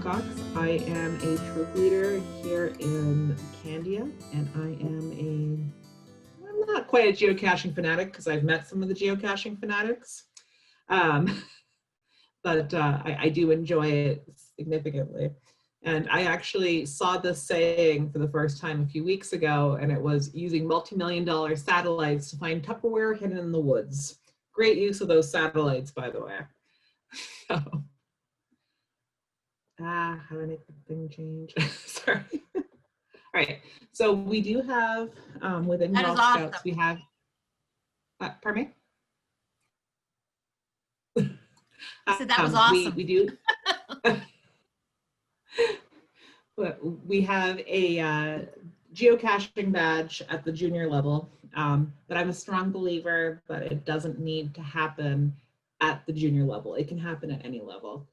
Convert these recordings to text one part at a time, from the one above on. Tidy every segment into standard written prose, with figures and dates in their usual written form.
Cox. I am a troop leader here in Candia, and I'm not quite a geocaching fanatic because I've met some of the geocaching fanatics, but I do enjoy it significantly. And I actually saw this saying for the first time a few weeks ago, and it was using multi-million-dollar satellites to find Tupperware hidden in the woods. Great use of those satellites, by the way. So, how do I make the thing change? Sorry. All right. So we do have within Girl Scouts, we have. Pardon me. I said that was awesome. We do. But we have a geocaching badge at the junior level, but I'm a strong believer that it doesn't need to happen at the junior level. It can happen at any level.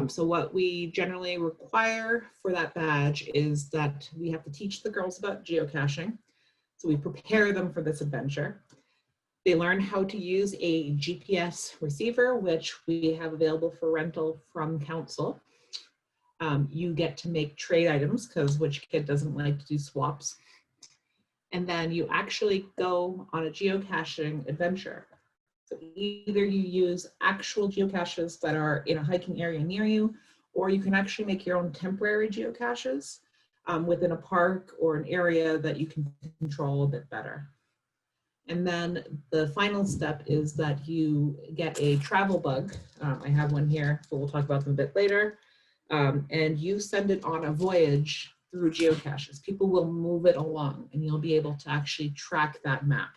So what we generally require for that badge is that we have to teach the girls about geocaching. So we prepare them for this adventure. They learn how to use a GPS receiver, which we have available for rental from council. You get to make trade items, because which kid doesn't like to do swaps? And then you actually go on a geocaching adventure. So either you use actual geocaches that are in a hiking area near you, or you can actually make your own temporary geocaches within a park or an area that you can control a bit better. And then the final step is that you get a travel bug. I have one here, but we'll talk about them a bit later. And you send it on a voyage through geocaches. People will move it along and you'll be able to actually track that map.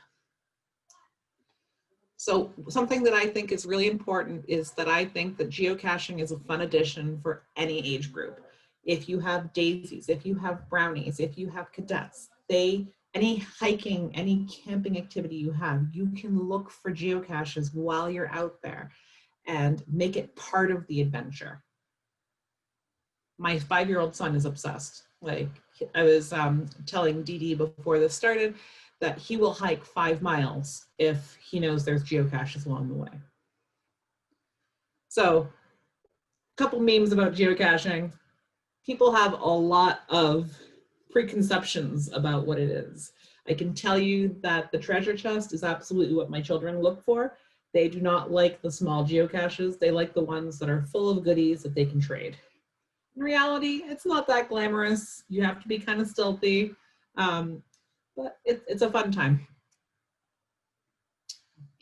So something that I think is really important is that I think that geocaching is a fun addition for any age group. If you have daisies, if you have brownies, if you have cadets, any hiking, any camping activity you have, you can look for geocaches while you're out there and make it part of the adventure. My 5-year-old son is obsessed. Like I was telling Dee Dee before this started that he will hike 5 miles if he knows there's geocaches along the way. So a couple memes about geocaching. People have a lot of preconceptions about what it is. I can tell you that the treasure chest is absolutely what my children look for. They do not like the small geocaches. They like the ones that are full of goodies that they can trade. In reality, it's not that glamorous. You have to be kind of stealthy, but it's a fun time.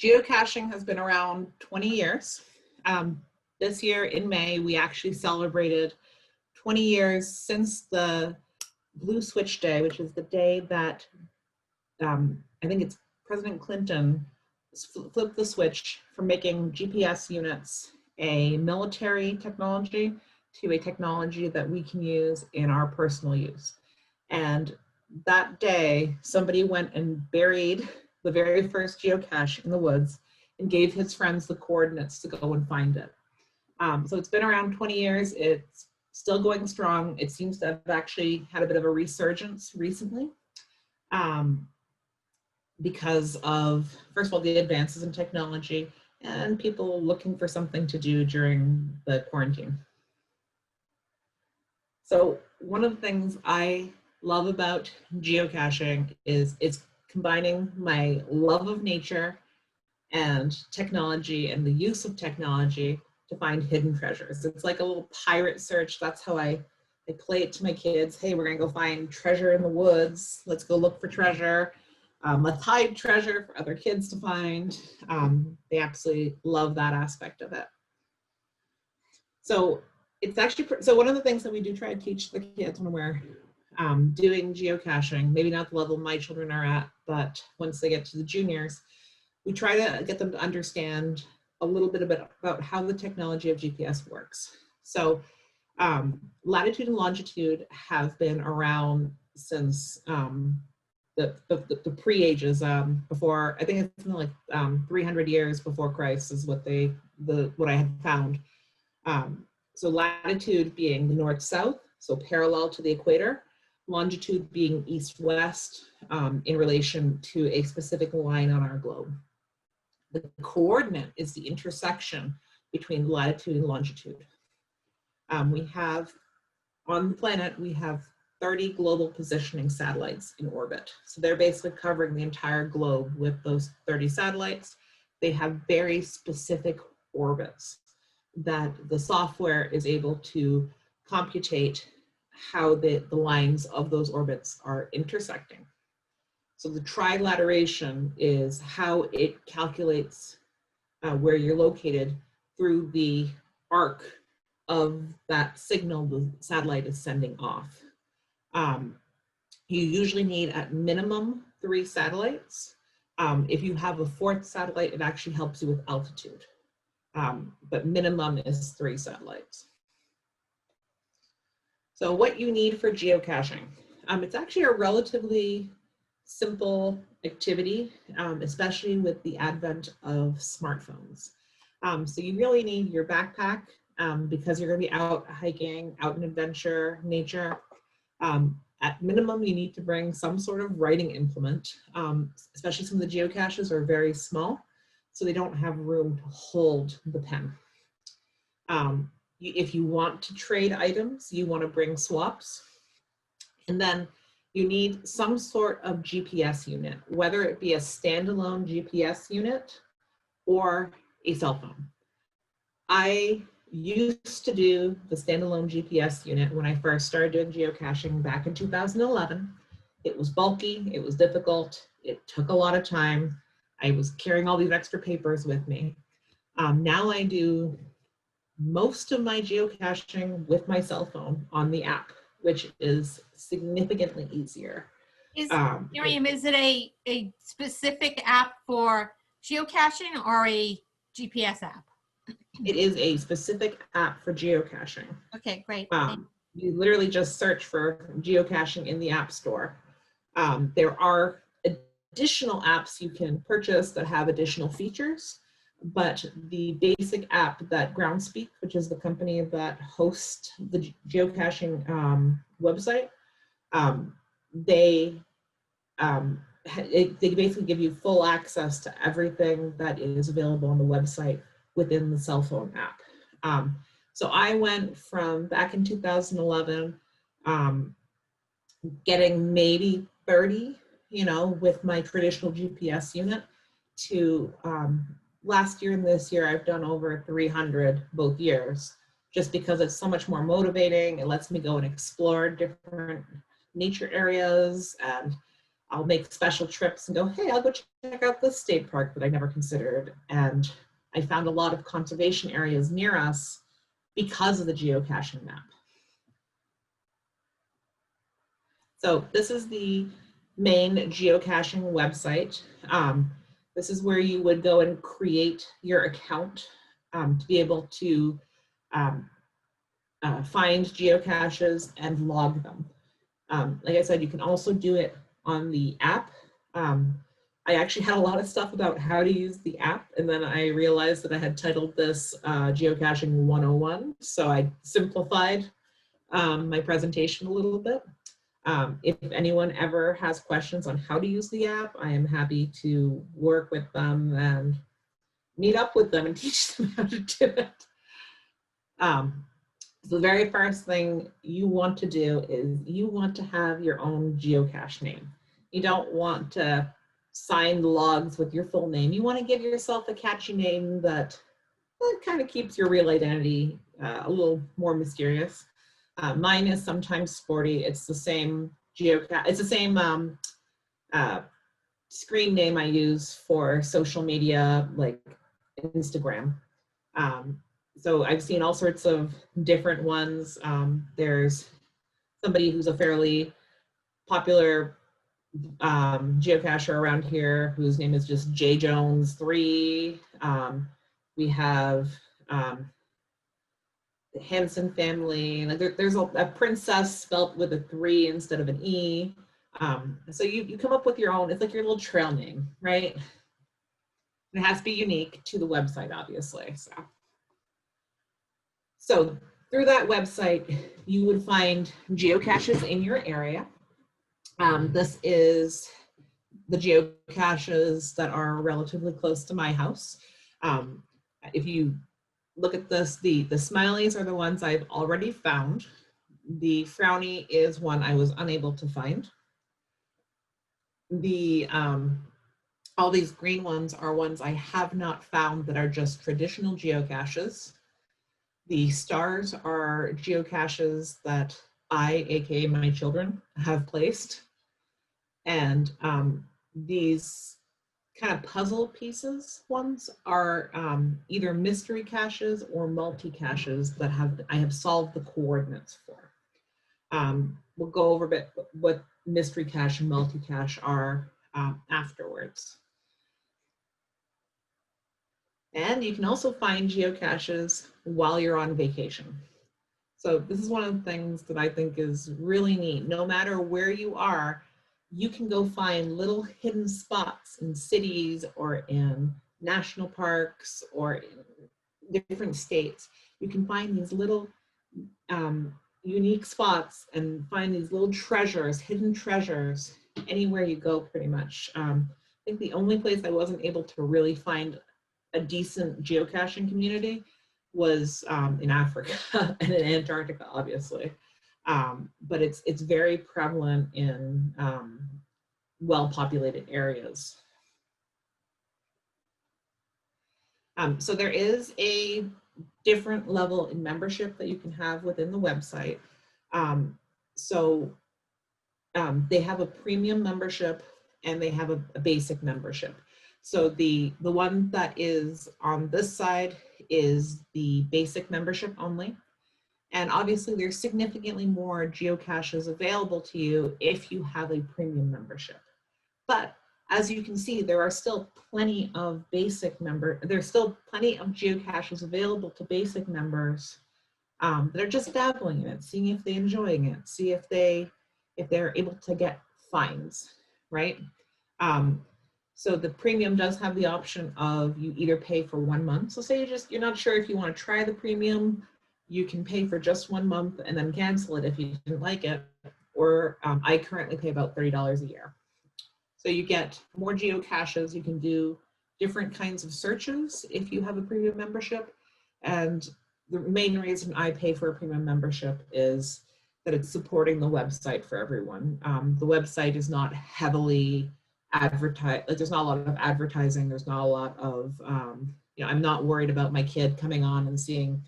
Geocaching has been around 20 years. This year in May, we actually celebrated 20 years since the Blue Switch Day, which is the day that I think it's President Clinton flipped the switch from making GPS units a military technology to a technology that we can use in our personal use. And that day, somebody went and buried the very first geocache in the woods and gave his friends the coordinates to go and find it. So it's been around 20 years. It's still going strong. It seems to have actually had a bit of a resurgence recently because of, first of all, the advances in technology and people looking for something to do during the quarantine. So one of the things I love about geocaching is it's combining my love of nature and technology and the use of technology to find hidden treasures. It's like a little pirate search. That's how I play it to my kids. Hey, we're gonna go find treasure in the woods. Let's go look for treasure. Let's hide treasure for other kids to find. They absolutely love that aspect of it. So it's actually, so one of the things that we do try to teach the kids when we're doing geocaching, maybe not the level my children are at, but once they get to the juniors, we try to get them to understand a little bit about how the technology of GPS works. So latitude and longitude have been around since the pre-ages, before, I think it's something like 300 years before Christ is what I had found. So latitude being the north-south, so parallel to the equator, longitude being east-west in relation to a specific line on our globe. The coordinate is the intersection between latitude and longitude. We have on the planet, we have 30 global positioning satellites in orbit. So they're basically covering the entire globe with those 30 satellites. They have very specific orbits that the software is able to computate how the lines of those orbits are intersecting. So the trilateration is how it calculates where you're located through the arc of that signal the satellite is sending off. You usually need at minimum 3 satellites. If you have a 4th satellite, it actually helps you with altitude. But minimum is 3 satellites. So what you need for geocaching. It's actually a relatively simple activity, especially with the advent of smartphones. So you really need your backpack because you're going to be out hiking, out in adventure, nature. At minimum, you need to bring some sort of writing implement, especially some of the geocaches are very small, so they don't have room to hold the pen. If you want to trade items, you want to bring swaps. And then you need some sort of GPS unit, whether it be a standalone GPS unit or a cell phone. I used to do the standalone GPS unit when I first started doing geocaching back in 2011. It was bulky, it was difficult, it took a lot of time. I was carrying all these extra papers with me. Now I do most of my geocaching with my cell phone on the app, which is significantly easier. Miriam, is it a specific app for geocaching or a GPS app? It is a specific app for geocaching. Okay, great. You literally just search for geocaching in the App Store. There are additional apps you can purchase that have additional features, but the basic app that Groundspeak, which is the company that hosts the geocaching website, they basically give you full access to everything that is available on the website within the cell phone app. So I went from back in 2011, getting maybe 30, with my traditional GPS unit to last year and this year, I've done over 300 both years, just because it's so much more motivating. It lets me go and explore different nature areas, and I'll make special trips and go, hey, I'll go check out this state park that I never considered. And I found a lot of conservation areas near us because of the geocaching map. So this is the main geocaching website. This is where you would go and create your account to be able to find geocaches and log them. Like I said, you can also do it on the app. I actually had a lot of stuff about how to use the app, and then I realized that I had titled this Geocaching 101, so I simplified my presentation a little bit. If anyone ever has questions on how to use the app, I am happy to work with them and meet up with them and teach them how to do it. So the very first thing you want to do is you want to have your own geocache name. You don't want to sign the logs with your full name. You want to give yourself a catchy name that kind of keeps your real identity a little more mysterious. Mine is sometimes sporty. It's the same geocache. It's the same screen name I use for social media, like Instagram. So I've seen all sorts of different ones. There's somebody who's a fairly popular geocacher around here whose name is just J Jones 3. We have the Hansen family. Like there's a princess spelt with a 3 instead of an E. So you come up with your own. It's like your little trail name, right? It has to be unique to the website, obviously. So through that website, you would find geocaches in your area. This is the geocaches that are relatively close to my house. If you look at this, the smileys are the ones I've already found. The frowny is one I was unable to find. The all these green ones are ones I have not found that are just traditional geocaches. The stars are geocaches that I, aka my children, have placed. And these kind of puzzle pieces ones are either mystery caches or multi-caches that I have solved the coordinates for. We'll go over a bit what mystery cache and multi-cache are afterwards. And you can also find geocaches while you're on vacation. So this is one of the things that I think is really neat. No matter where you are, you can go find little hidden spots in cities or in national parks or in different states. You can find these little unique spots and find these little treasures, hidden treasures, anywhere you go pretty much. I think the only place I wasn't able to really find a decent geocaching community was in Africa and in Antarctica, obviously. But it's very prevalent in well-populated areas. So there is a different level in membership that you can have within the website. They have a premium membership and they have a basic membership. So the one that is on this side is the basic membership only. And obviously there's significantly more geocaches available to you if you have a premium membership. But as you can see, there are still plenty of there's still plenty of geocaches available to basic members that are just dabbling in it, seeing if they're enjoying it, see if they're able to get finds, right? So the premium does have the option of you either pay for 1 month. So say you're not sure if you want to try the premium, you can pay for just 1 month and then cancel it if you didn't like it. Or I currently pay about $30 a year. So you get more geocaches, you can do different kinds of searches if you have a premium membership. And the main reason I pay for a premium membership is that it's supporting the website for everyone. The website is not heavily advertised, like there's not a lot of advertising, there's not a lot of, I'm not worried about my kid coming on and seeing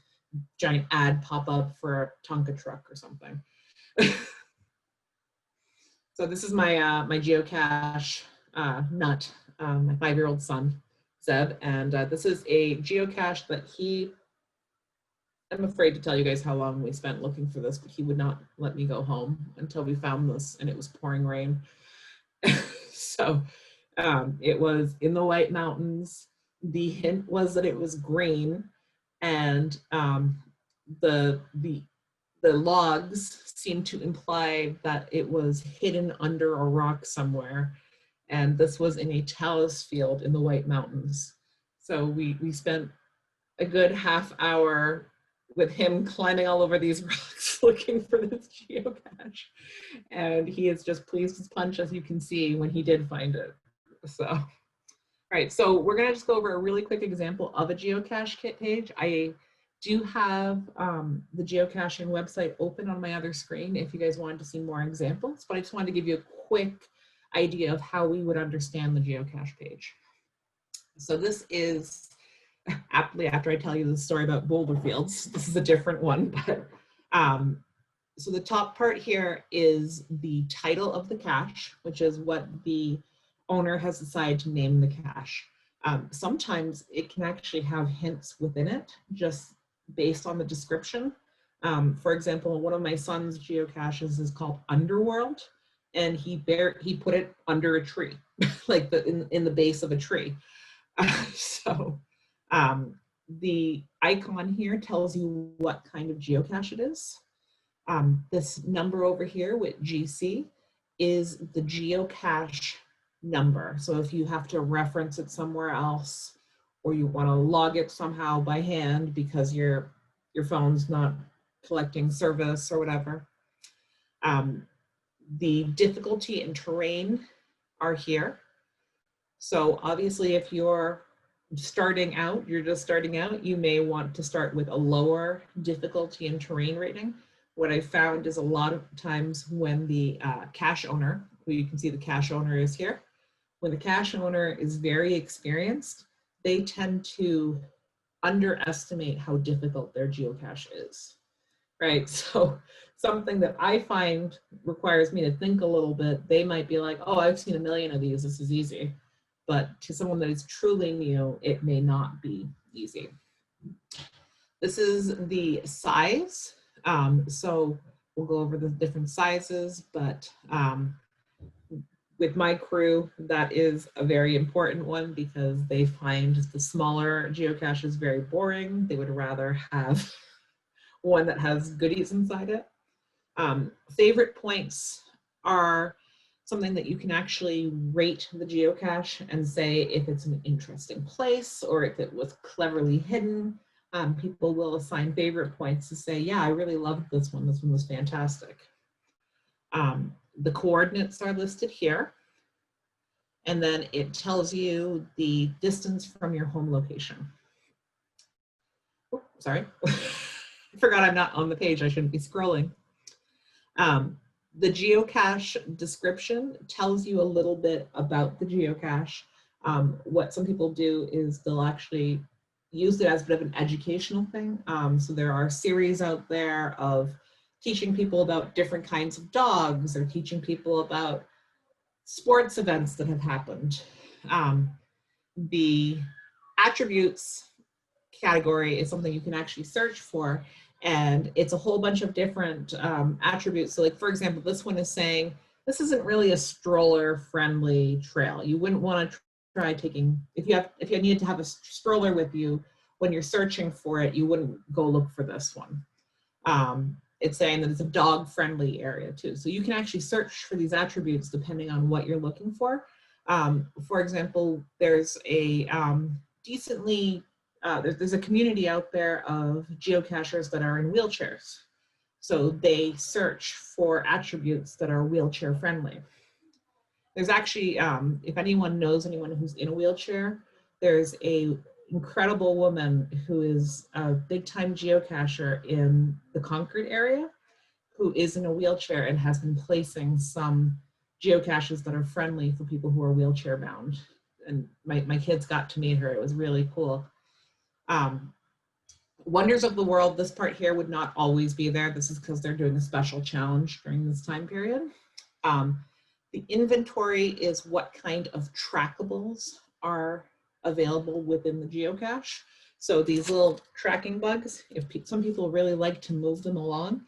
giant ad pop up for a Tonka truck or something. So this is my my geocache nut, my 5-year-old son, Zeb, and this is a geocache that I'm afraid to tell you guys how long we spent looking for this, but he would not let me go home until we found this, and it was pouring rain. So it was in the White Mountains. The hint was that it was green, and the logs seemed to imply that it was hidden under a rock somewhere. And this was in a talus field in the White Mountains. So we spent a good half hour with him climbing all over these rocks looking for this geocache. And he is just pleased as punch, as you can see, when he did find it. So, all right, so we're gonna just go over a really quick example of a geocache kit page. I do have the geocaching website open on my other screen if you guys wanted to see more examples, but I just wanted to give you a quick idea of how we would understand the geocache page. So this is aptly after I tell you the story about boulder fields. This is a different one, but so the top part here is the title of the cache, which is what the owner has decided to name the cache. Sometimes it can actually have hints within it, just based on the description. For example, one of my son's geocaches is called Underworld, and he put it under a tree, like in the base of a tree. So the icon here tells you what kind of geocache it is. This number over here with GC is the geocache number. So if you have to reference it somewhere else, or you want to log it somehow by hand because your phone's not collecting service or whatever. The difficulty and terrain are here. So obviously if you're just starting out, you may want to start with a lower difficulty and terrain rating. what I found is a lot of times when the cache owner, who you can see the cache owner is here, when the cache owner is very experienced, they tend to underestimate how difficult their geocache is, right? So something that I find requires me to think a little bit, they might be like, oh, I've seen a million of these, this is easy. But to someone that is truly new, it may not be easy. This is the size. So we'll go over the different sizes, but with my crew, that is a very important one because they find the smaller geocaches very boring. They would rather have one that has goodies inside it. Favorite points are something that you can actually rate the geocache and say if it's an interesting place or if it was cleverly hidden. People will assign favorite points to say, yeah, I really loved this one. This one was fantastic. The coordinates are listed here. And then it tells you the distance from your home location. Oh, sorry. I forgot I'm not on the page. I shouldn't be scrolling. The geocache description tells you a little bit about the geocache. What some people do is they'll actually use it as a bit of an educational thing. So there are series out there of teaching people about different kinds of dogs or teaching people about sports events that have happened. The attributes category is something you can actually search for, and it's a whole bunch of different attributes. So like, for example, this one is saying, this isn't really a stroller friendly trail. You wouldn't want to try taking, if you need to have a stroller with you when you're searching for it, you wouldn't go look for this one. It's saying that it's a dog friendly area too. So you can actually search for these attributes depending on what you're looking for. For example, there's a there's a community out there of geocachers that are in wheelchairs. So they search for attributes that are wheelchair friendly. There's actually, if anyone knows anyone who's in a wheelchair, there's a incredible woman who is a big time geocacher in the Concord area who is in a wheelchair and has been placing some geocaches that are friendly for people who are wheelchair bound. And my kids got to meet her. It was really cool. Wonders of the World, this part here would not always be there. This is because they're doing a special challenge during this time period. The inventory is what kind of trackables are available within the geocache. So these little tracking bugs, if some people really like to move them along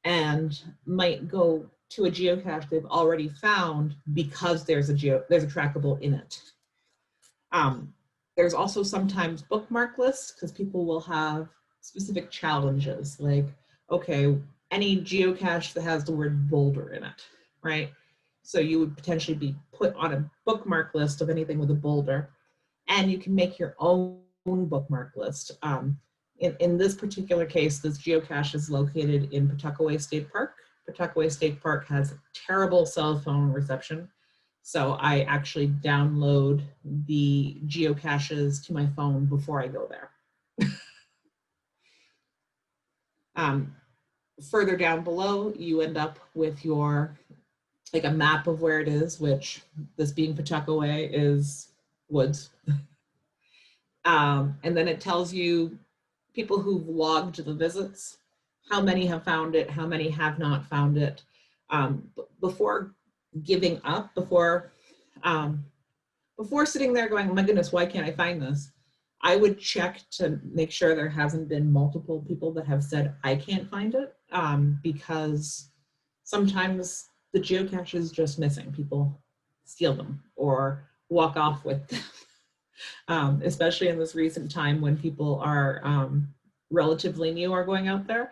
and might go to a geocache they've already found because there's a trackable in it. There's also sometimes bookmark lists because people will have specific challenges like, okay, any geocache that has the word boulder in it, right? So you would potentially be put on a bookmark list of anything with a boulder, and you can make your own bookmark list. In this particular case, this geocache is located in Pawtuckaway State Park. Pawtuckaway State Park has terrible cell phone reception. So I actually download the geocaches to my phone before I go there. Further down below, you end up with your, like a map of where it is, which this being Pawtuckaway is woods. And then it tells you people who've logged the visits, how many have found it, how many have not found it. Before giving up, before sitting there going, oh my goodness, why can't I find this? I would check to make sure there hasn't been multiple people that have said, I can't find it, because sometimes the geocache is just missing. People steal them or walk off with them, especially in this recent time when people are relatively new or going out there.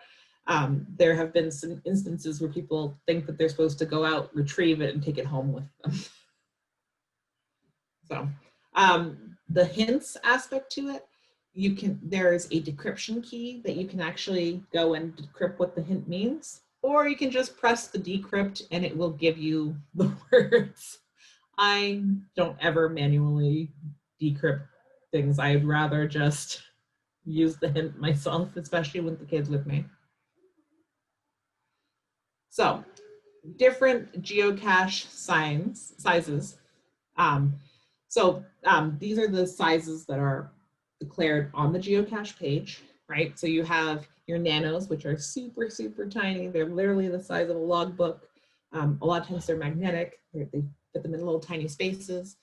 There have been some instances where people think that they're supposed to go out, retrieve it, and take it home with them. So the hints aspect to it, there's a decryption key that you can actually go and decrypt what the hint means, or you can just press the decrypt and it will give you the words. I don't ever manually decrypt things. I'd rather just use the hint myself, especially with the kids with me. So different geocache sizes. These are the sizes that are declared on the geocache page, right? So you have your nanos, which are super, super tiny. They're literally the size of a logbook. A lot of times they're magnetic. They put them in little tiny spaces.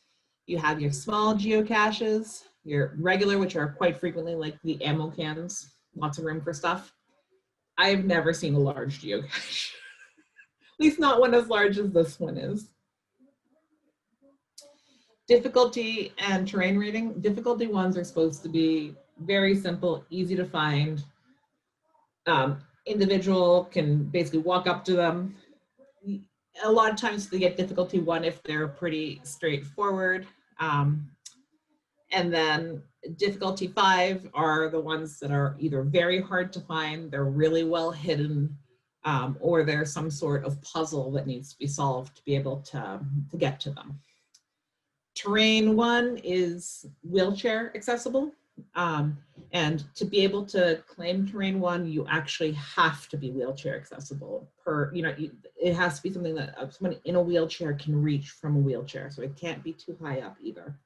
You have your small geocaches, your regular, which are quite frequently like the ammo cans, lots of room for stuff. I've never seen a large geocache, at least not one as large as this one is. Difficulty and terrain rating. Difficulty ones are supposed to be very simple, easy to find. Individual can basically walk up to them. A lot of times they get difficulty 1 if they're pretty straightforward. And then difficulty 5 are the ones that are either very hard to find, they're really well hidden, or there's some sort of puzzle that needs to be solved to be able to get to them. Terrain 1 is wheelchair accessible. And to be able to claim terrain 1, you actually have to be wheelchair accessible. It has to be something that someone in a wheelchair can reach from a wheelchair, so it can't be too high up either.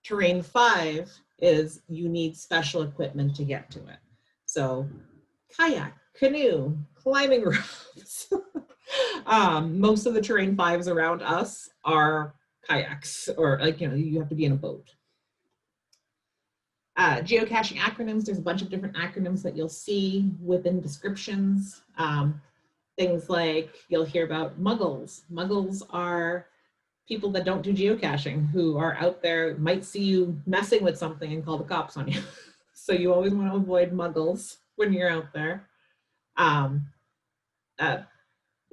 Terrain 5 is you need special equipment to get to it. So kayak, canoe, climbing ropes. Most of the terrain 5s around us are kayaks, or you have to be in a boat. Geocaching acronyms, there's a bunch of different acronyms that you'll see within descriptions. Things like you'll hear about muggles. Muggles are people that don't do geocaching, who are out there, might see you messing with something and call the cops on you. So you always want to avoid muggles when you're out there.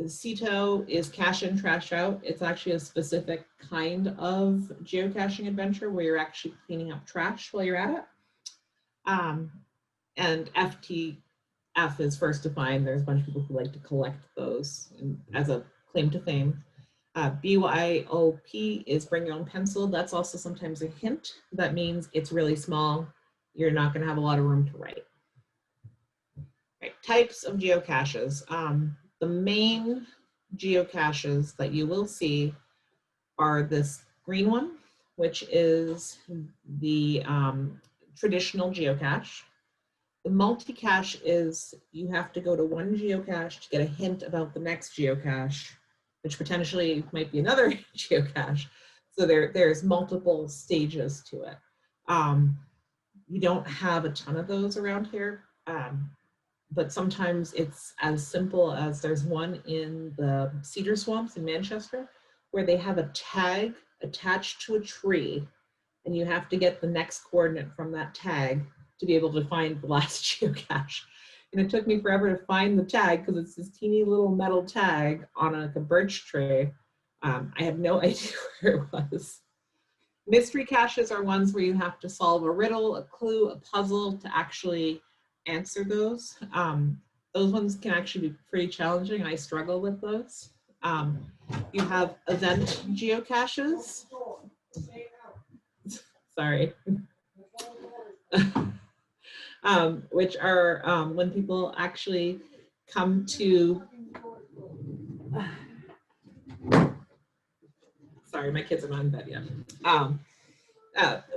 CETO is cache in, trash out. It's actually a specific kind of geocaching adventure where you're actually cleaning up trash while you're at it. And FTF is first defined. There's a bunch of people who like to collect those as a claim to fame. BYOP is bring your own pencil. That's also sometimes a hint. That means it's really small. You're not going to have a lot of room to write. Right. Types of geocaches. The main geocaches that you will see are this green one, which is the traditional geocache. The multi-cache is you have to go to one geocache to get a hint about the next geocache, which potentially might be another geocache. So there's multiple stages to it. We don't have a ton of those around here, but sometimes it's as simple as there's one in the cedar swamps in Manchester where they have a tag attached to a tree, and you have to get the next coordinate from that tag to be able to find the last geocache. And it took me forever to find the tag because it's this teeny little metal tag on a birch tree. I have no idea where it was. Mystery caches are ones where you have to solve a riddle, a clue, a puzzle to actually answer those. Those ones can actually be pretty challenging. I struggle with those. You have event geocaches. Sorry. Which are when people actually come to, sorry, my kids are not in bed yet,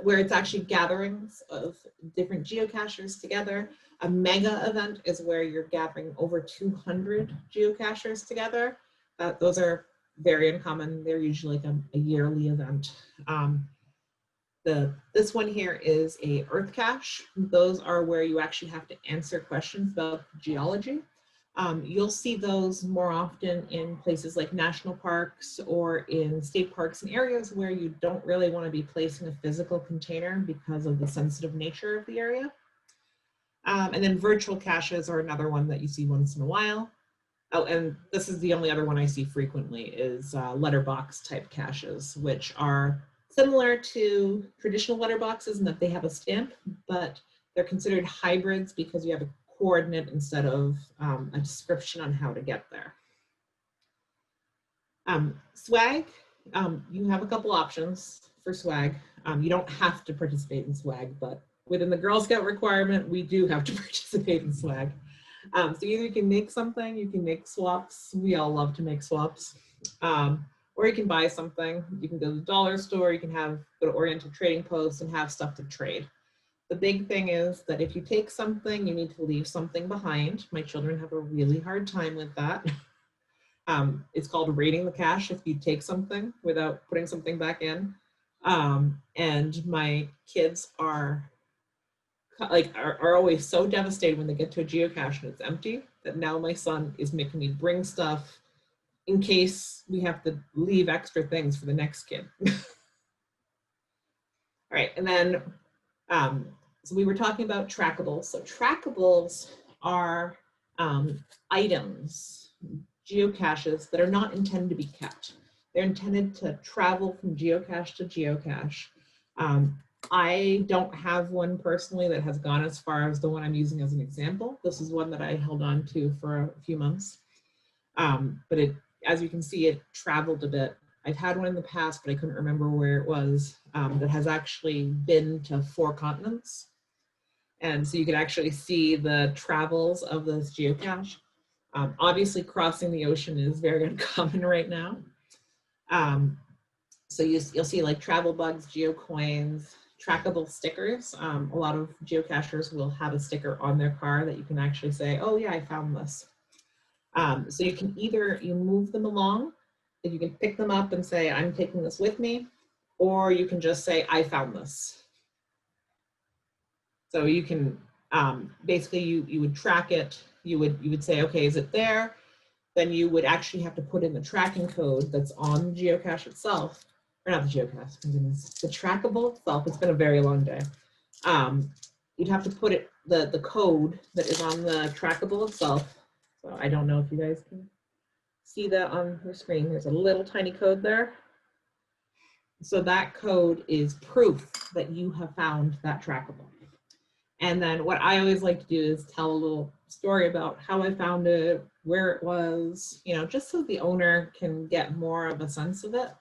where it's actually gatherings of different geocachers together. A mega event is where you're gathering over 200 geocachers together. Those are very uncommon. They're usually like a yearly event. This one here is a earth cache. Those are where you actually have to answer questions about geology. You'll see those more often in places like national parks or in state parks and areas where you don't really want to be placing a physical container because of the sensitive nature of the area. And then virtual caches are another one that you see once in a while. Oh, and this is the only other one I see frequently is letterbox type caches, which are similar to traditional letterboxes in that they have a stamp, but they're considered hybrids because you have a coordinate instead of a description on how to get there. Swag, you have a couple options for swag. You don't have to participate in swag, but within the Girl Scout requirement, we do have to participate in swag. So either you can make something, you can make swaps. We all love to make swaps. Or you can buy something. You can go to the dollar store, you can go to oriented trading posts and have stuff to trade. The big thing is that if you take something, you need to leave something behind. My children have a really hard time with that. It's called raiding the cache if you take something without putting something back in. And my kids are always so devastated when they get to a geocache and it's empty that now my son is making me bring stuff in case we have to leave extra things for the next kid. All right, and then so we were talking about trackables. So trackables are items, geocaches that are not intended to be kept. They're intended to travel from geocache to geocache. I don't have one personally that has gone as far as the one I'm using as an example. This is one that I held on to for a few months. But as you can see, it traveled a bit. I've had one in the past, but I couldn't remember where it was, that has actually been to 4 continents. And so you can actually see the travels of this geocache. Obviously, crossing the ocean is very uncommon right now. So you'll see like travel bugs, geocoins, trackable stickers. A lot of geocachers will have a sticker on their car that you can actually say, oh yeah, I found this. So you can either move them along, and you can pick them up and say, I'm taking this with me, or you can just say, I found this. So you can, basically you would track it, you would say, okay, is it there? Then you would actually have to put in the tracking code that's on the geocache itself, or not the geocache, my goodness, the trackable itself. It's been a very long day. You'd have to put the code that is on the trackable itself. So I don't know if you guys can see that on your screen. There's a little tiny code there. So that code is proof that you have found that trackable. And then what I always like to do is tell a little story about how I found it, where it was, just so the owner can get more of a sense of it.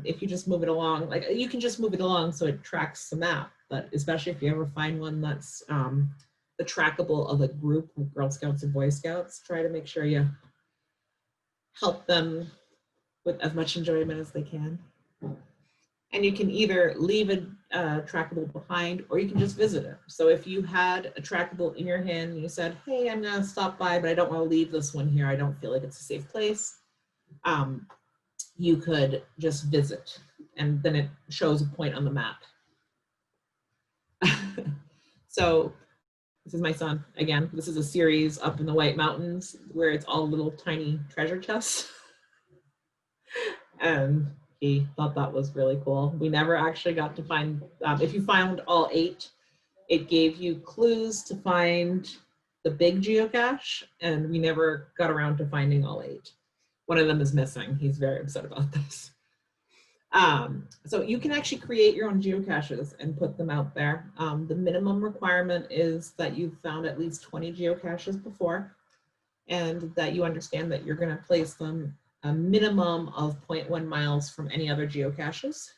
If you just move it along, like you can just move it along so it tracks the map, but especially if you ever find one that's the trackable of a group of Girl Scouts and Boy Scouts, try to make sure you help them with as much enjoyment as they can. And you can either leave a trackable behind, or you can just visit it. So if you had a trackable in your hand and you said, hey, I'm gonna stop by, but I don't wanna leave this one here. I don't feel like it's a safe place. You could just visit, and then it shows a point on the map. So this is my son again. This is a series up in the White Mountains where it's all little tiny treasure chests. And he thought that was really cool. We never actually got to find, if you found all 8, it gave you clues to find the big geocache, and we never got around to finding all 8. One of them is missing. He's very upset about this. So you can actually create your own geocaches and put them out there. The minimum requirement is that you've found at least 20 geocaches before, and that you understand that you're going to place them a minimum of 0.1 miles from any other geocaches.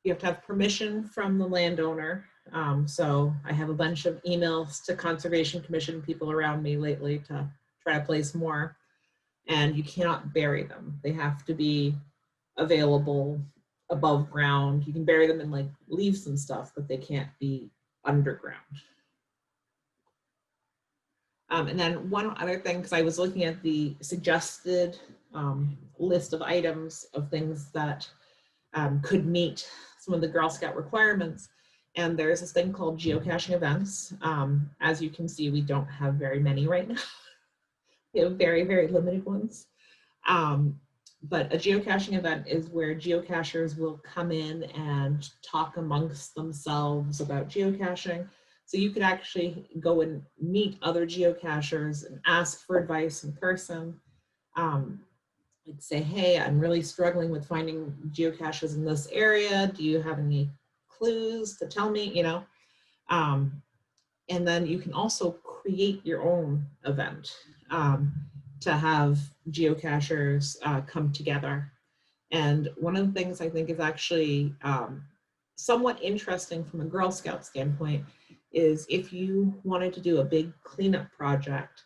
You have to have permission from the landowner. So I have a bunch of emails to Conservation Commission people around me lately to try to place more. And you cannot bury them. They have to be available above ground. You can bury them in like leaves and stuff, but they can't be underground. And then one other thing, because I was looking at the suggested list of items of things that could meet some of the Girl Scout requirements. And there's this thing called geocaching events. As you can see, we don't have very many right now. We have very, very limited ones. But a geocaching event is where geocachers will come in and talk amongst themselves about geocaching. So you could actually go and meet other geocachers and ask for advice in person. Like say, hey, I'm really struggling with finding geocaches in this area. Do you have any clues to tell me, And then you can also create your own event to have geocachers come together. And one of the things I think is actually somewhat interesting from a Girl Scout standpoint is if you wanted to do a big cleanup project,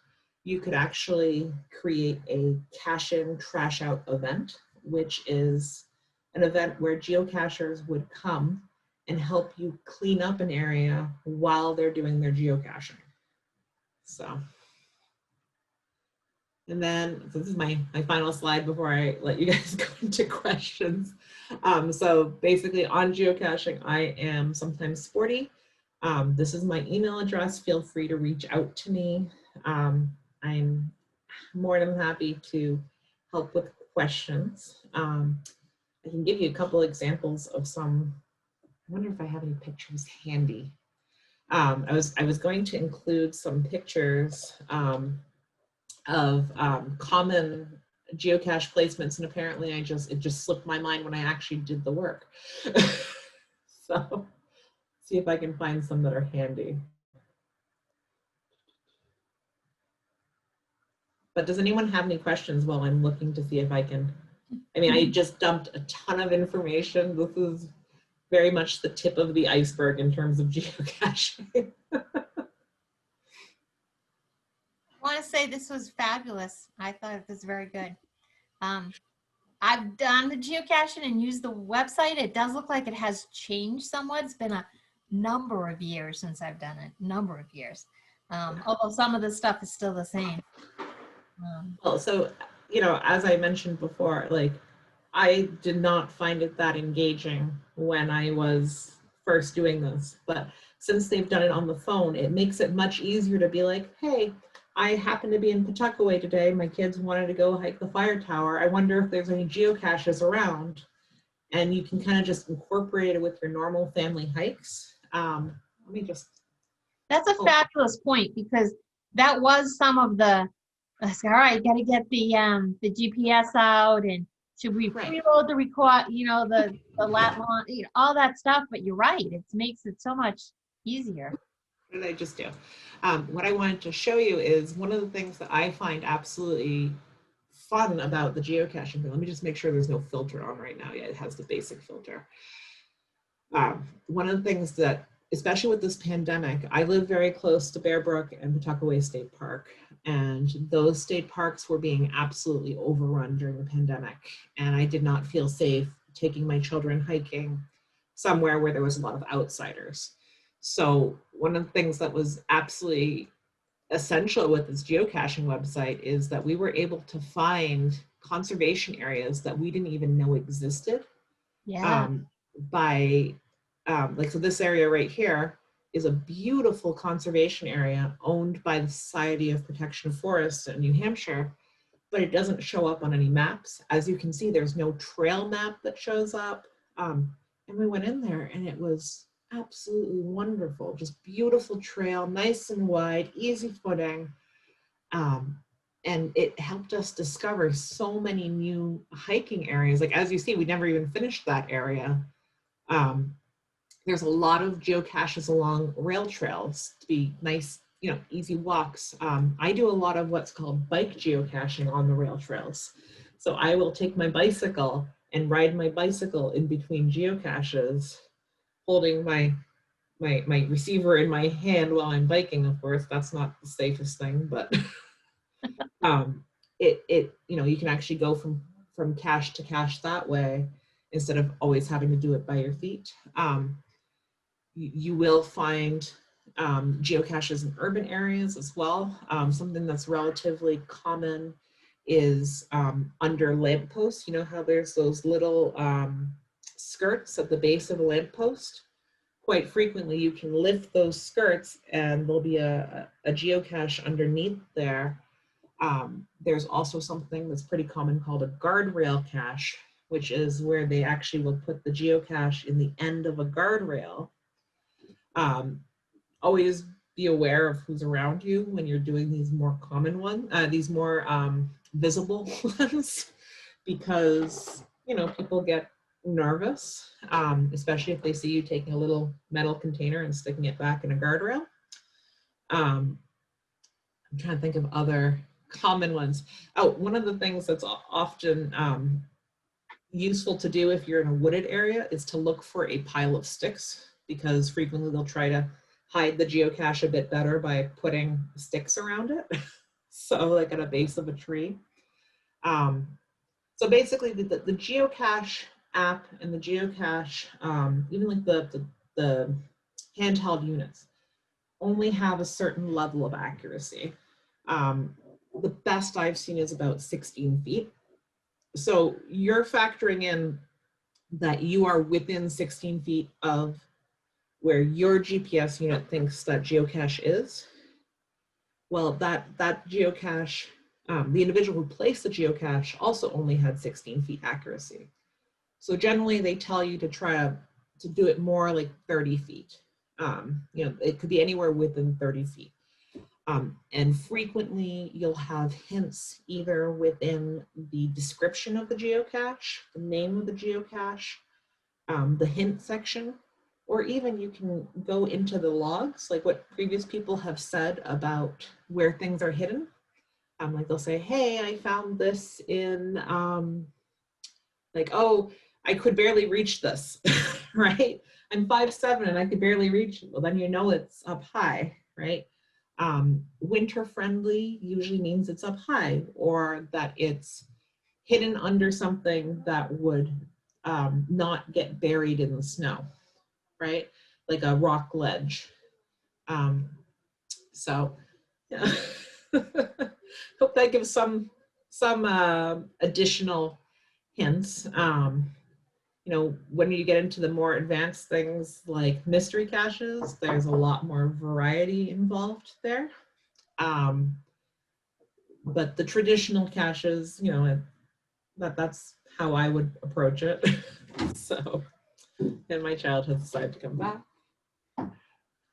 you could actually create a cache in, trash out event, which is an event where geocachers would come and help you clean up an area while they're doing their geocaching. So, and then so this is my final slide before I let you guys go into questions. So basically on geocaching, I am sometimes sporty. This is my email address. Feel free to reach out to me. I'm more than happy to help with questions. I can give you a couple examples of some. I wonder if I have any pictures handy. I was going to include some pictures of common geocache placements, and apparently it just slipped my mind when I actually did the work. So see if I can find some that are handy. But does anyone have any questions while I'm looking to see if I can? I mean, I just dumped a ton of information. This is very much the tip of the iceberg in terms of geocaching. I want to say this was fabulous. I thought it was very good. I've done the geocaching and used the website. It does look like it has changed somewhat. It's been a number of years since I've done it, number of years. Although some of the stuff is still the same. Well, so, you know, as I mentioned before, like, I did not find it that engaging when I was first doing this, but since they've done it on the phone, it makes it much easier to be like, hey, I happen to be in Pawtuckaway today. My kids wanted to go hike the fire tower. I wonder if there's any geocaches around. And you can kind of just incorporate it with your normal family hikes. Let me just. That's a fabulous point, because that was some of the, all right, got to get the GPS out, and should we preload the record, you know, the lat launch, you know, all that stuff. But you're right, it makes it so much easier. What did I just do? What I wanted to show you is one of the things that I find absolutely fun about the geocaching thing. Let me just make sure there's no filter on right now. Yeah, it has the basic filter. One of the things that, especially with this pandemic, I live very close to Bear Brook and Pawtuckaway State Park, and those state parks were being absolutely overrun during the pandemic, and I did not feel safe taking my children hiking somewhere where there was a lot of outsiders. So one of the things that was absolutely essential with this geocaching website is that we were able to find conservation areas that we didn't even know existed. Yeah. Like, so this area right here is a beautiful conservation area owned by the Society of Protection of Forests in New Hampshire, but it doesn't show up on any maps. As you can see, there's no trail map that shows up. And we went in there and it was absolutely wonderful, just beautiful trail, nice and wide, easy footing. And it helped us discover so many new hiking areas. Like, as you see, we never even finished that area. There's a lot of geocaches along rail trails to be nice, you know, easy walks. I do a lot of what's called bike geocaching on the rail trails. So I will take my bicycle and ride my bicycle in between geocaches, holding my receiver in my hand while I'm biking. Of course, that's not the safest thing, but you know, you can actually go from cache to cache that way instead of always having to do it by your feet. You will find geocaches in urban areas as well. Something that's relatively common is under lampposts. You know how there's those little skirts at the base of a lamppost? Quite frequently, you can lift those skirts and there'll be a geocache underneath there. There's also something that's pretty common called a guardrail cache, which is where they actually will put the geocache in the end of a guardrail. Always be aware of who's around you when you're doing these more common ones, these more visible ones, because, you know, people get nervous, especially if they see you taking a little metal container and sticking it back in a guardrail. I'm trying to think of other common ones. Oh, one of the things that's often useful to do if you're in a wooded area is to look for a pile of sticks, because frequently they'll try to hide the geocache a bit better by putting sticks around it. So like at a base of a tree. So basically the Geocache app and the Geocache, even like the handheld units, only have a certain level of accuracy. The best I've seen is about 16 feet. So you're factoring in that you are within 16 feet of where your GPS unit thinks that geocache is. Well, that geocache, the individual who placed the geocache also only had 16 feet accuracy. So generally they tell you to try to do it more like 30 feet. You know, it could be anywhere within 30 feet. And frequently you'll have hints either within the description of the geocache, the name of the geocache, the hint section, or even you can go into the logs, like what previous people have said about where things are hidden. Like they'll say, hey, I found this in, like, oh, I could barely reach this, right? I'm 5'7" and I could barely reach it. Well, then you know it's up high, right? Winter friendly usually means it's up high, or that it's hidden under something that would not get buried in the snow, right? Like a rock ledge. So yeah. Hope that gives some additional hints. You know, when you get into the more advanced things like mystery caches, there's a lot more variety involved there. But the traditional caches, you know, that's how I would approach it. So, and my child has decided to come back.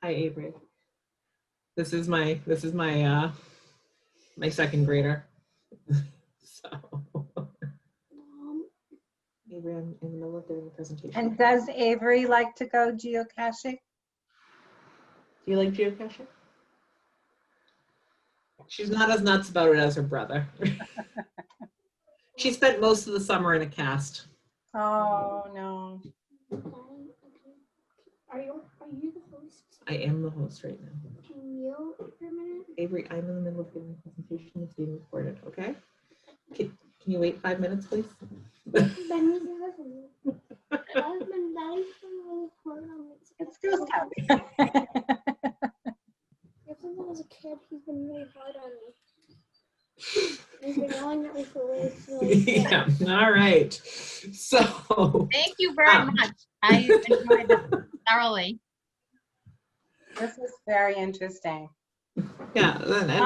Hi, Avery. This is my my second grader. So, Avery, I'm in the middle of doing a presentation. And does Avery like to go geocaching? Do you like geocaching? She's not as nuts about it as her brother. She spent most of the summer in a cast. Oh, no. Are you the host? I am the host right now. Can you for a minute? Avery, I'm in the middle of giving a presentation. It's being recorded, okay? Can you wait 5 minutes, please? It's Girl Scout. Ever since I was a kid, he's been really hard on me. He's been yelling at me for way too long. Yeah, all right. So. Thank you very much. I enjoyed it thoroughly. This is very interesting. Yeah,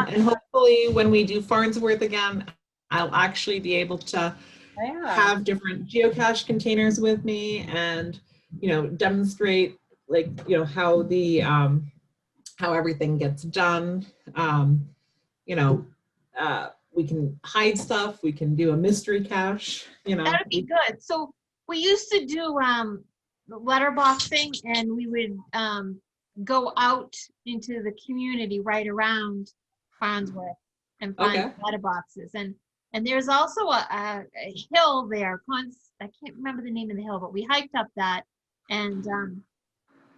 and hopefully when we do Farnsworth again, I'll actually be able to have different geocache containers with me and, you know, demonstrate like, you know, how the, how everything gets done. You know, we can hide stuff, we can do a mystery cache, you know. That'd be good. So we used to do letterboxing, and we would go out into the community right around Farnsworth and find letterboxes. And there's also a hill there. I can't remember the name of the hill, but we hiked up that. And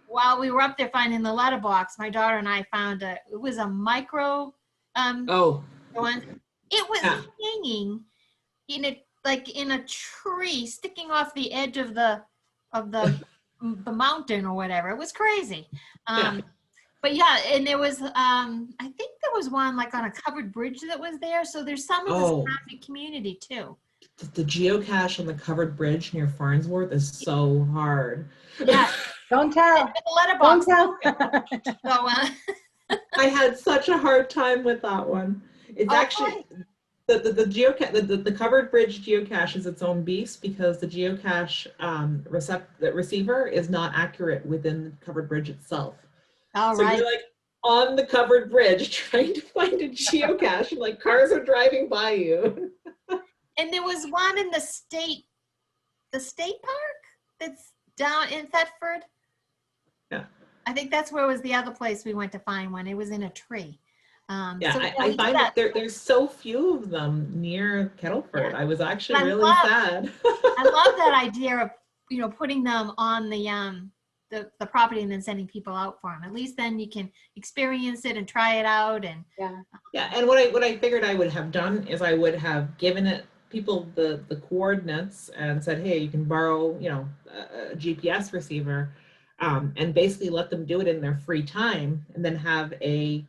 while we were up there finding the letterbox, my daughter and I found it was a micro one. It was hanging in it, like in a tree, sticking off the edge of the mountain or whatever. It was crazy. But yeah, and there was I think there was one like on a covered bridge that was there. So there's some of the surrounding community too. The geocache on the covered bridge near Farnsworth is so hard. Yeah. Don't tell. Don't tell. So, I had such a hard time with that one. It's actually the covered bridge geocache is its own beast because the geocache receiver is not accurate within the covered bridge itself. All so right. you're like on the covered bridge trying to find a geocache, and like cars are driving by you. And there was one in the state park that's down in Thetford. Yeah. I think that's where was the other place we went to find one. It was in a tree. I find that there's so few of them near Kettleford. Yeah. I was actually really sad. I love that idea of, you know, putting them on the the property and then sending people out for them. At least then you can experience it and try it out. And Yeah. Yeah, and what I figured I would have done is I would have given it people the coordinates and said, hey, you can borrow, you know, a GPS receiver, and basically let them do it in their free time, and then have a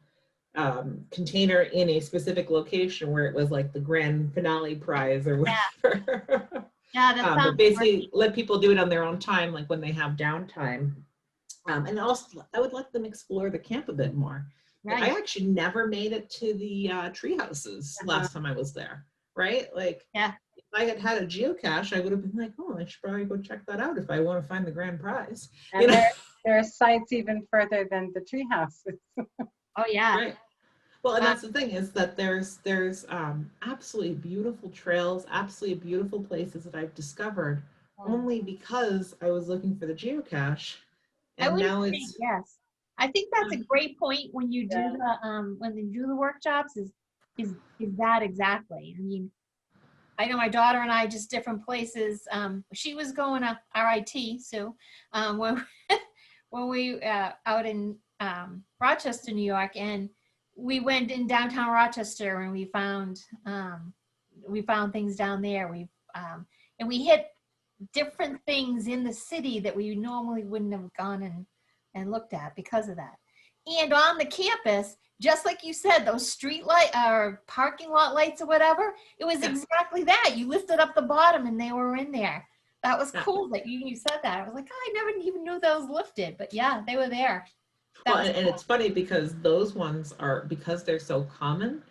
container in a specific location where it was like the grand finale prize or whatever. yeah, that sounds But basically let people do it on their own time, like when they have downtime. And also I would let them explore the camp a bit more. right. I actually never made it to the tree houses last time I was there, right? Like, Yeah. if I had had a geocache, I would have been like, oh, I should probably go check that out if I want to find the grand prize. And You know? there are sites even further than the tree houses. Oh yeah. Right. Well, and that's the thing is that there's absolutely beautiful trails, absolutely beautiful places that I've discovered only because I was looking for the geocache. I And would now agree, it's yes. I think that's a great point when you do the when they do the workshops is that exactly. I mean, I know my daughter and I just different places. She was going to RIT, so when when we out in Rochester, New York, and we went in downtown Rochester and we found things down there. And we hit different things in the city that we normally wouldn't have gone and looked at because of that. And on the campus, just like you said, those street light or parking lot lights or whatever, it was exactly that. You lifted up the bottom and they were in there. That was cool that you said that. I was like, oh, I never even knew those lifted, but yeah, they were there. well, and it's funny because those ones are, because they're so common,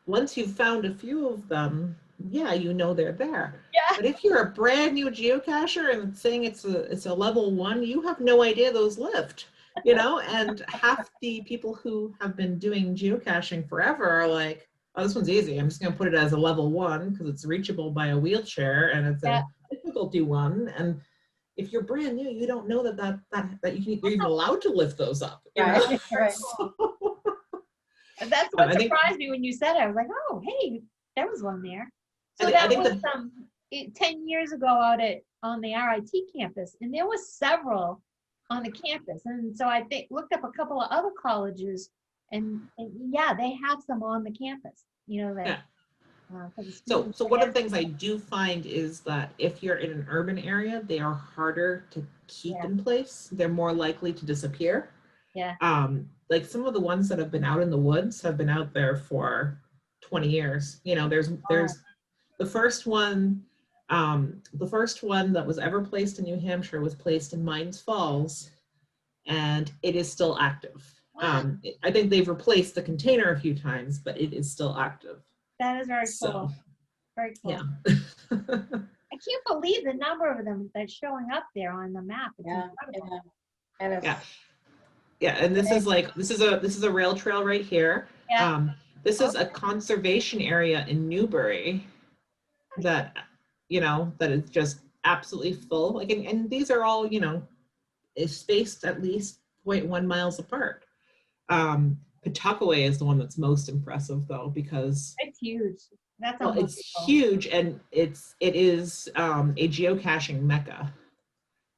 once you've found a few of them, yeah, you know they're there. Yeah. But if you're a brand new geocacher and saying it's a level 1, you have no idea those lift, you know, and half the people who have been doing geocaching forever are like, oh, this one's easy. I'm just going to put it as a level 1 because it's reachable by a wheelchair and it's a difficulty 1. And if you're brand new, you don't know that you're even allowed to lift those up. You know? Right. So, That's what I think- surprised me when you said it. I was like, oh, hey, there was one there. So I that think was 10 years ago out on the RIT campus, and there was several on the campus. And so I looked up a couple of other colleges, and yeah, they have some on the campus. You know that. So one of the things I do find is that if you're in an urban area, they are harder to keep in place. They're more likely to disappear. Yeah. Like some of the ones that have been out in the woods have been out there for 20 years. You know, there's the first one that was ever placed in New Hampshire was placed in Mines Falls, and it is still active. I think they've replaced the container a few times, but it is still active. That is very cool. So, Very cool. yeah. I can't believe the number of them that's showing up there on the map. It's incredible. And it's, Yeah, and this is a rail trail right here. Yeah. This is a conservation area in Newbury that, you know, that is just absolutely full. Like, and these are all, you know, is spaced at least 0.1 miles apart. Pawtuckaway is the one that's most impressive though, because It's huge. That's it's huge, and it is a geocaching mecca.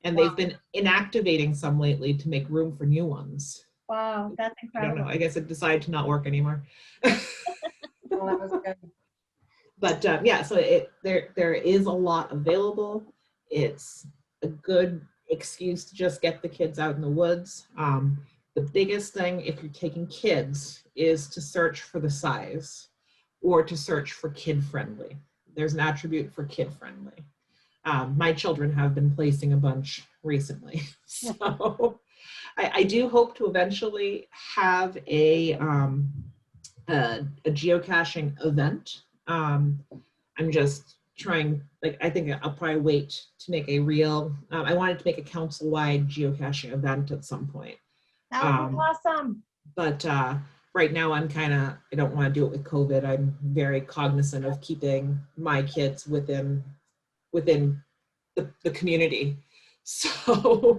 And they've been inactivating some lately to make room for new ones. Wow, that's I incredible. don't know. I guess it decided to not work anymore. well, that was good. But yeah, so there is a lot available. It's a good excuse to just get the kids out in the woods. The biggest thing, if you're taking kids, is to search for the size or to search for kid friendly. There's an attribute for kid friendly. My children have been placing a bunch recently. So I do hope to eventually have a geocaching event. I'm just trying, like, I think I'll probably wait to make a real, I wanted to make a council-wide geocaching event at some point. That would be awesome. But right now I don't want to do it with COVID. I'm very cognizant of keeping my kids within the community. So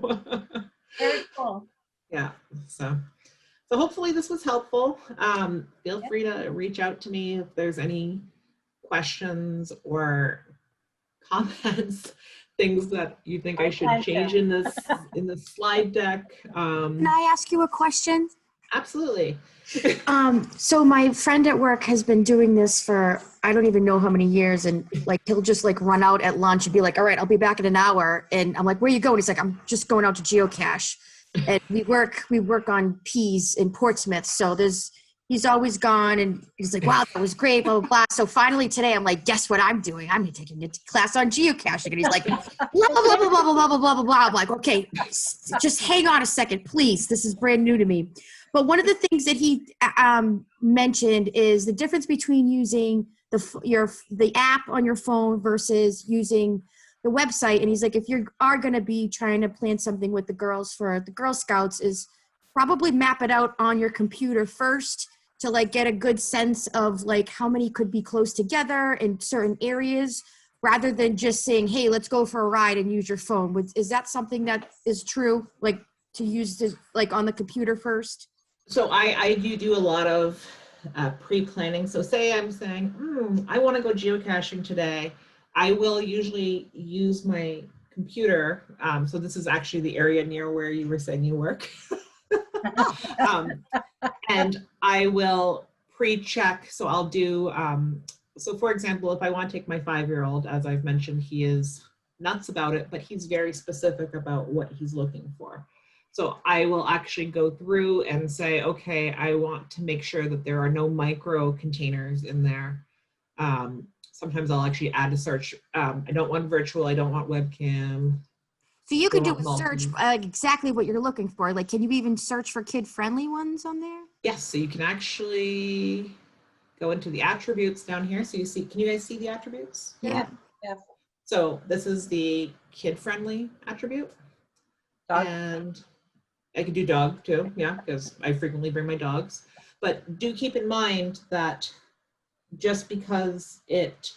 Very cool. yeah, so hopefully this was helpful. Feel free to reach out to me if there's any questions or comments. things that you think I should Thank change you. in this slide deck. Can I ask you a question? Absolutely. So my friend at work has been doing this for I don't even know how many years, and like he'll just like run out at lunch and be like, "All right, I'll be back in an hour." And I'm like, "Where you going?" He's like, "I'm just going out to Geocache." And we work on Peas in Portsmouth, so he's always gone, and he's like, "Wow, that was great," blah blah blah. So finally today, I'm like, "Guess what I'm doing? I'm taking a class on geocaching." And he's like, "Blah blah blah blah blah blah blah blah blah blah." I'm like, "Okay, just hang on a second, please. This is brand new to me." But one of the things that he mentioned is the difference between using the app on your phone versus using the website. And he's like, if you are going to be trying to plan something with the girls for the Girl Scouts, is probably map it out on your computer first to like get a good sense of like how many could be close together in certain areas, rather than just saying, "Hey, let's go for a ride," and use your phone. Is that something that is true? Like to use this like on the computer first? So I do a lot of pre-planning. So say I'm saying, I want to go geocaching today. I will usually use my computer. So this is actually the area near where you were saying you work. And I will pre-check. So I'll do, so for example, if I want to take my 5-year-old, as I've mentioned, he is nuts about it, but he's very specific about what he's looking for. So I will actually go through and say, okay, I want to make sure that there are no micro containers in there. Sometimes I'll actually add a search. I don't want virtual, I don't want webcam. So you could do Don't want a search multi. exactly what you're looking for. Like, can you even search for kid-friendly ones on there? Yes, so you can actually go into the attributes down here. So you see, can you guys see the attributes? Yeah. Yes. So this is the kid-friendly attribute. Dog. And I could do dog too, yeah, because I frequently bring my dogs. But do keep in mind that just because it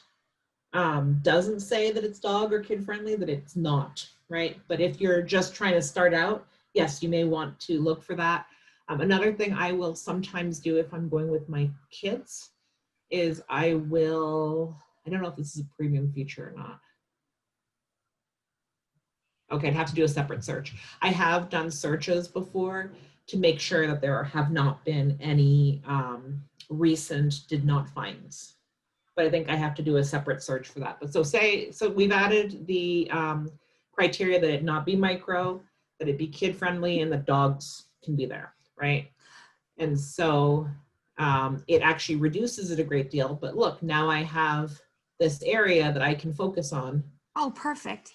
doesn't say that it's dog or kid-friendly, that it's not, right? But if you're just trying to start out, yes, you may want to look for that. Another thing I will sometimes do if I'm going with my kids is I don't know if this is a premium feature or not. Okay, I'd have to do a separate search. I have done searches before to make sure that there have not been any recent did not finds. But I think I have to do a separate search for that. But so we've added the criteria that it not be micro, that it be kid friendly, and the dogs can be there, right? And so it actually reduces it a great deal. But look, now I have this area that I can focus on. Oh, perfect.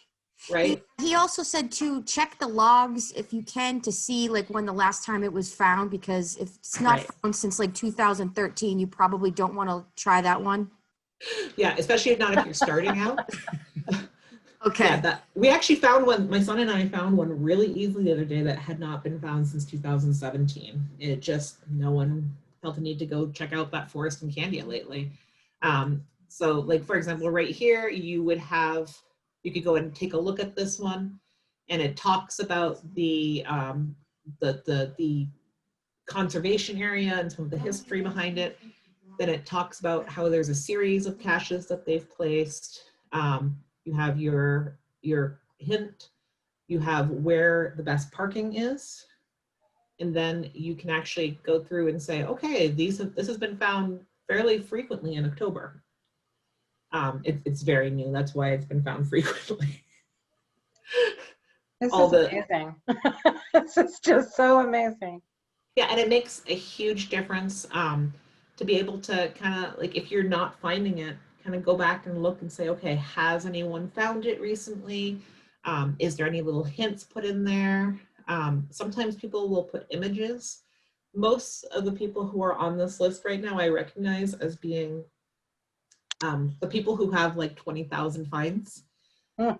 Right. He also said to check the logs if you can to see like when the last time it was found, because if it's not found since like 2013, you probably don't want to try that one. Yeah, especially not if you're starting out. Okay. Yeah, we actually found one, my son and I found one really easily the other day that had not been found since 2017. It just, no one felt the need to go check out that forest in Candia lately. So like, for example, right here, you could go and take a look at this one, and it talks about the conservation area and some of the history behind it. Then it talks about how there's a series of caches that they've placed. You have your hint, you have where the best parking is, and then you can actually go through and say, okay, this has been found fairly frequently in October. It's very new, that's why it's been found frequently. This is amazing. This is just so amazing. Yeah, and it makes a huge difference to be able to kind of like, if you're not finding it, kind of go back and look and say, okay, has anyone found it recently? Is there any little hints put in there? Sometimes people will put images. Most of the people who are on this list right now, I recognize as being the people who have like 20,000 finds.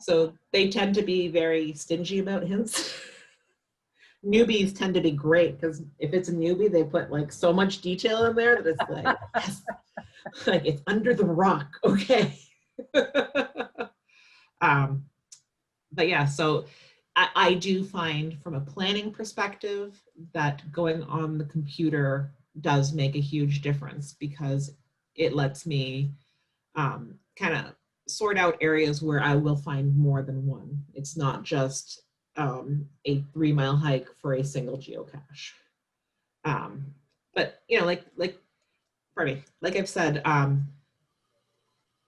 So they tend to be very stingy about hints. Newbies tend to be great because if it's a newbie, they put like so much detail in there that it's like, yes, like it's under the rock, okay. But yeah, so I do find from a planning perspective that going on the computer does make a huge difference, because it lets me kind of sort out areas where I will find more than one. It's not just a 3-mile hike for a single geocache. But you know, pardon me, like I've said,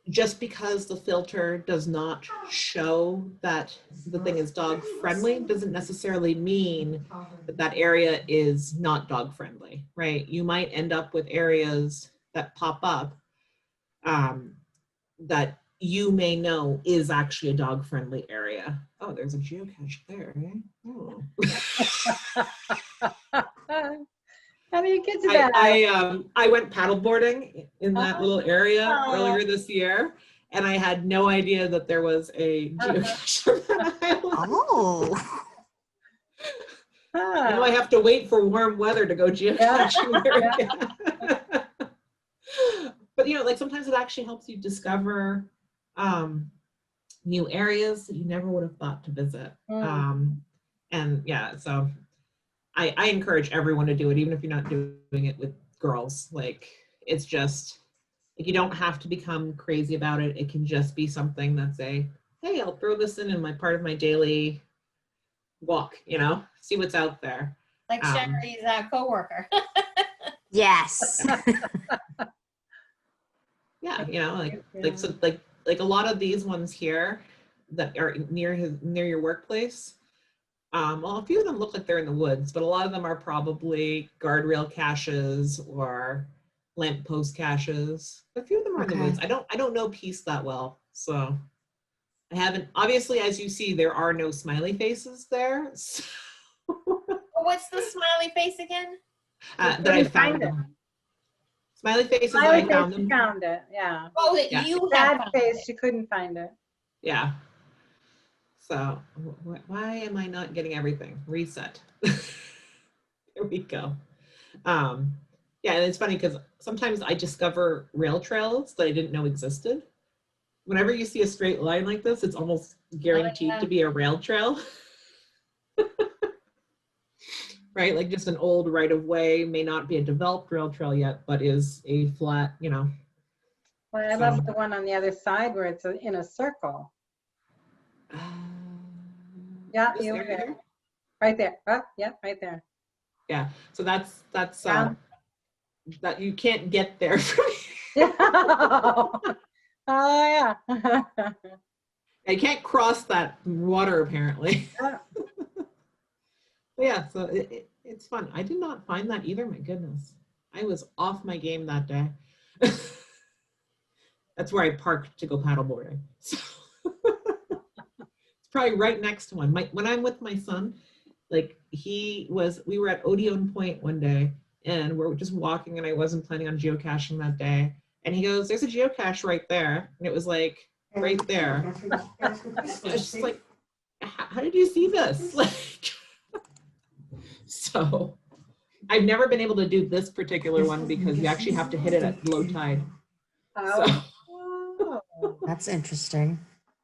just because the filter does not show that the thing is dog friendly doesn't necessarily mean that that area is not dog friendly, right? You might end up with areas that pop up that you may know is actually a dog friendly area. Oh, there's a geocache there, eh? Oh. How do you get to that? I went paddleboarding in that little area earlier this year, and I had no idea that there was a geocache on that island. Oh. Now I have to wait for warm weather to go geocaching there again. But you know, like sometimes it actually helps you discover new areas that you never would have thought to visit. And yeah, so I encourage everyone to do it, even if you're not doing it with girls. Like, it's just, like, you don't have to become crazy about it. It can just be something that's hey, I'll throw this in my part of my daily walk, you know, see what's out there. Like Sherry's coworker. Yes. Yeah, you know, like a lot of these ones here that are near your workplace. Well, a few of them look like they're in the woods, but a lot of them are probably guardrail caches or lamppost caches. A few of them are in the woods. I don't know Peace that well, so I haven't. Obviously, as you see, there are no smiley faces there. So. What's the smiley face again? That I found them. Smiley faces, I found them. You found it, yeah. Oh, Yeah. you Sad have face, you couldn't find it. Yeah. So why am I not getting everything? Reset. There we go. Yeah, and it's funny because sometimes I discover rail trails that I didn't know existed. Whenever you see a straight line like this, it's almost guaranteed to be a rail trail. Right? Like just an old right of way, may not be a developed rail trail yet, but is a flat, you know. Well, I love the one on the other side where it's in a circle. Yeah, you were there. Right there. Oh, yeah, right there. Yeah. So that's that you can't get there from here. Oh yeah. I can't cross that water apparently. Yeah, so it's fun. I did not find that either, my goodness. I was off my game that day. That's where I parked to go paddleboarding. So it's probably right next to one. When I'm with my son, like we were at Odeon Point one day and we're just walking and I wasn't planning on geocaching that day. And he goes, there's a geocache right there. And it was like, right there. I was just like, how did you see this? Like, so I've never been able to do this particular one because you actually have to hit it at low tide. Oh. So, that's interesting.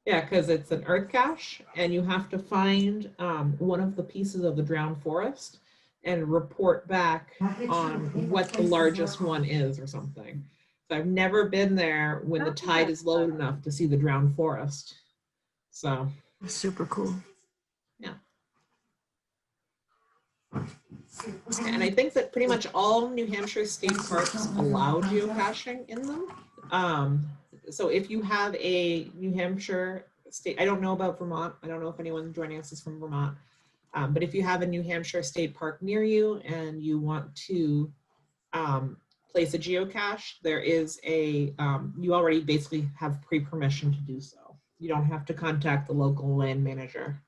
Yeah, because it's an earth cache and you have to find one of the pieces of the drowned forest and report back on what the largest one is or something. So I've never been there when the tide is low enough to see the drowned forest. So super cool. Yeah. And I think that pretty much all New Hampshire state parks allow geocaching in them. So if you have a New Hampshire state, I don't know about Vermont. I don't know if anyone joining us is from Vermont. But if you have a New Hampshire state park near you and you want to place a geocache, there is a, you already basically have pre-permission to do so. You don't have to contact the local land manager.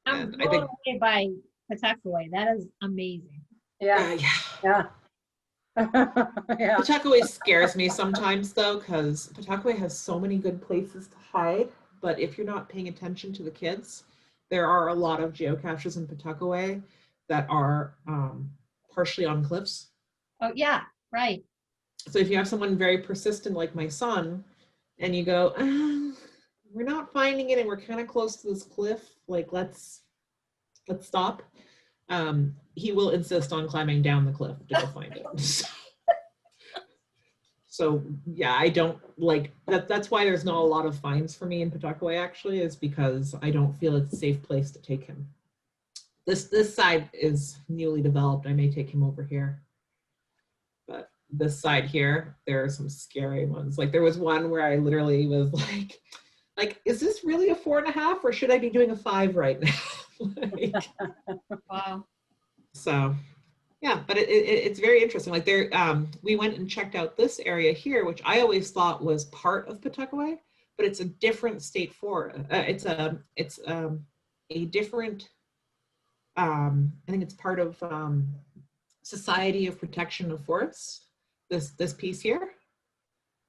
I'm blown away by Pawtuckaway. That is amazing. Yeah. Yeah. Yeah. Pawtuckaway scares me sometimes though, because Pawtuckaway has so many good places to hide, but if you're not paying attention to the kids, there are a lot of geocaches in Pawtuckaway that are partially on cliffs. Oh yeah, right. So if you have someone very persistent like my son, and you go, we're not finding it and we're kind of close to this cliff, like let's stop. He will insist on climbing down the cliff to go find it. So yeah, I don't like that. That's why there's not a lot of fines for me in Pawtuckaway, actually, is because I don't feel it's a safe place to take him. This side is newly developed. I may take him over here. But this side here, there are some scary ones. Like there was one where I literally was like, is this really a 4.5 or should I be doing a 5 right now? Like, Wow. so yeah, but it's very interesting. Like there, we went and checked out this area here, which I always thought was part of Pawtuckaway, but it's a different state forest. It's a different, I think it's part of Society of Protection of Forests, this piece here.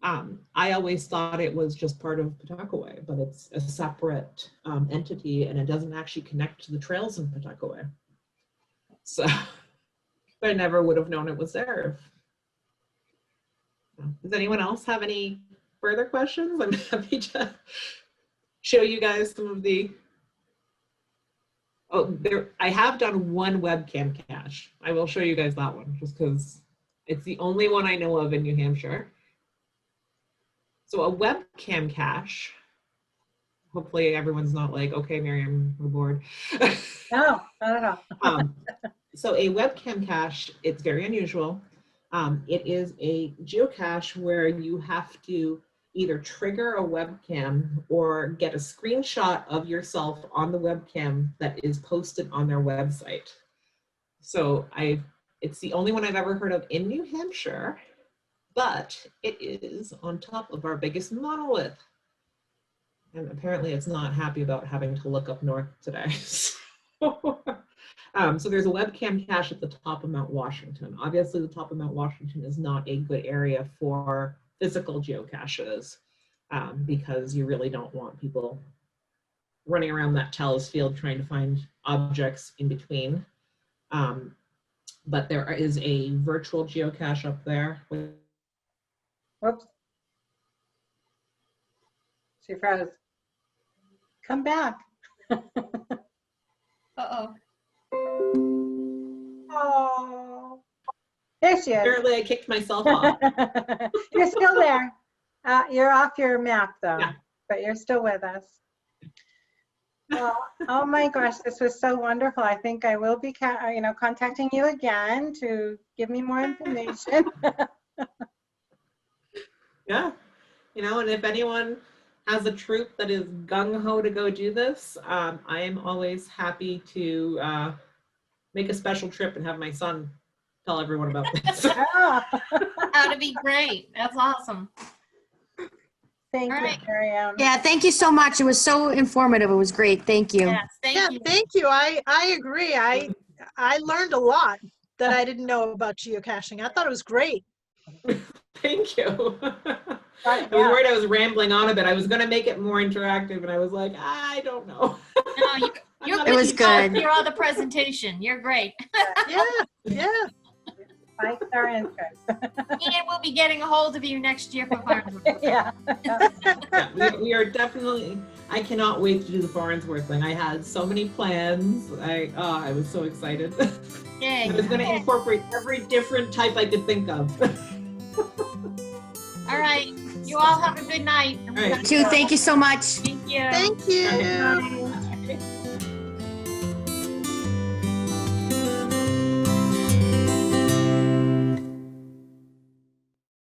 I always thought it was just part of Pawtuckaway, but it's a separate entity and it doesn't actually connect to the trails in Pawtuckaway. So I never would have known it was there. Does anyone else have any further questions? I'm happy to show you guys some of the, I have done one webcam cache. I will show you guys that one just because it's the only one I know of in New Hampshire. So a webcam cache, hopefully everyone's not like, okay, Miriam, we're bored. No, not at all. So a webcam cache, it's very unusual. It is a geocache where you have to either trigger a webcam or get a screenshot of yourself on the webcam that is posted on their website. So it's the only one I've ever heard of in New Hampshire, but it is on top of our biggest monolith. And apparently it's not happy about having to look up north today. So there's a webcam cache at the top of Mount Washington. Obviously the top of Mount Washington is not a good area for physical geocaches because you really don't want people running around that talus field trying to find objects in between. But there is a virtual geocache up there. Whoops. She froze. Come back. Uh-oh. Oh, there she is. Apparently I kicked myself off. You're still there. You're off your map though, Yeah. but you're still with us. Well, oh my gosh, this was so wonderful. I think I will be, contacting you again to give me more information. Yeah, and if anyone has a troop that is gung-ho to go do this, I am always happy to make a special trip and have my son tell everyone about this. Oh, That would be great. That's awesome. thank All you, right. Miriam. Yeah, thank you so much. It was so informative. It was great. Thank you. Yes, thank Yeah, you. thank you. I agree. I learned a lot that I didn't know about geocaching. I thought it was great. Thank you. I was Yeah. worried I was rambling on a bit. I was going to make it more interactive, and I was like, I don't know. No, you're not It was good. good. You're on the presentation. You're great. Yeah, yeah. Spikes our interest. And we'll be getting a hold of you next year for Farnsworth. Yeah. Yeah, we are definitely. I cannot wait to do the Farnsworth thing. I had so many plans. I was so excited. Yay. I was going to incorporate every different type I could think of. All right. You all have a good night. All right. Too. Thank you so much. Thank you. Thank you. Okay.